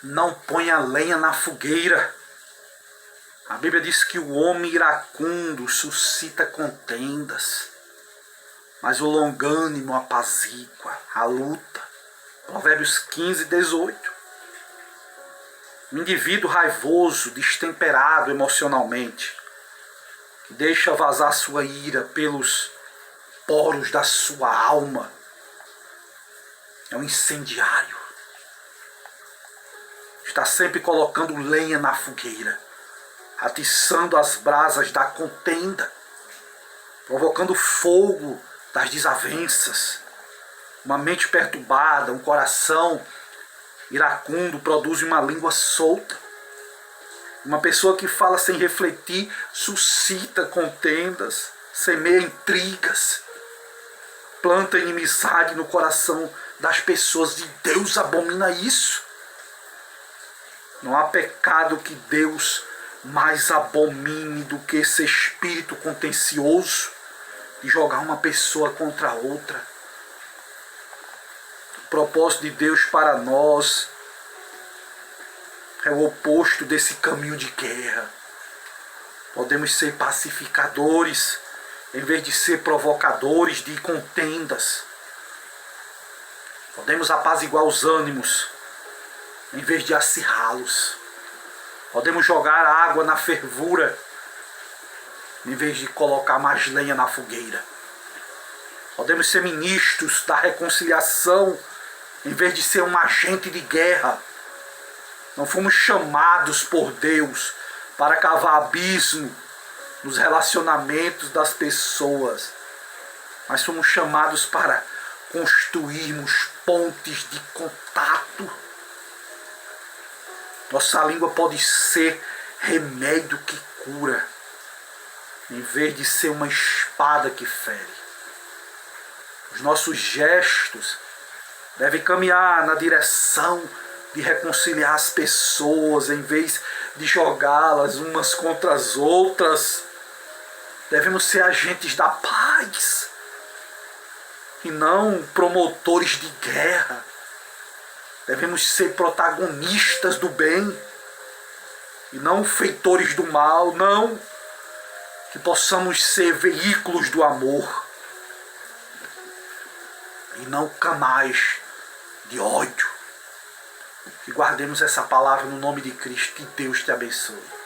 não ponha lenha na fogueira. A Bíblia diz que o homem iracundo suscita contendas, mas o longânimo apazigua a luta. Provérbios 15, 18. O indivíduo raivoso, destemperado emocionalmente, que deixa vazar sua ira pelos poros da sua alma, é um incendiário. Está sempre colocando lenha na fogueira, atiçando as brasas da contenda, provocando fogo das desavenças. Uma mente perturbada, um coração iracundo produz uma língua solta. Uma pessoa que fala sem refletir suscita contendas, semeia intrigas, planta inimizade no coração das pessoas, e Deus abomina isso. Não há pecado que Deus mais abomine do que esse espírito contencioso de jogar uma pessoa contra a outra. O propósito de Deus para nós é o oposto desse caminho de guerra. Podemos ser pacificadores em vez de ser provocadores de contendas. Podemos apaziguar os ânimos em vez de acirrá-los. Podemos jogar água na fervura em vez de colocar mais lenha na fogueira. Podemos ser ministros da reconciliação em vez de ser um agente de guerra. Não fomos chamados por Deus para cavar abismo nos relacionamentos das pessoas, mas fomos chamados para construirmos pontes de contato. Nossa língua pode ser remédio que cura, em vez de ser uma espada que fere. Os nossos gestos devem caminhar na direção de reconciliar as pessoas, em vez de jogá-las umas contra as outras. Devemos ser agentes da paz e não promotores de guerra. Devemos ser protagonistas do bem e não feitores do mal. Não, que possamos ser veículos do amor e não canais de ódio. Que guardemos essa palavra no nome de Cristo. Que Deus te abençoe.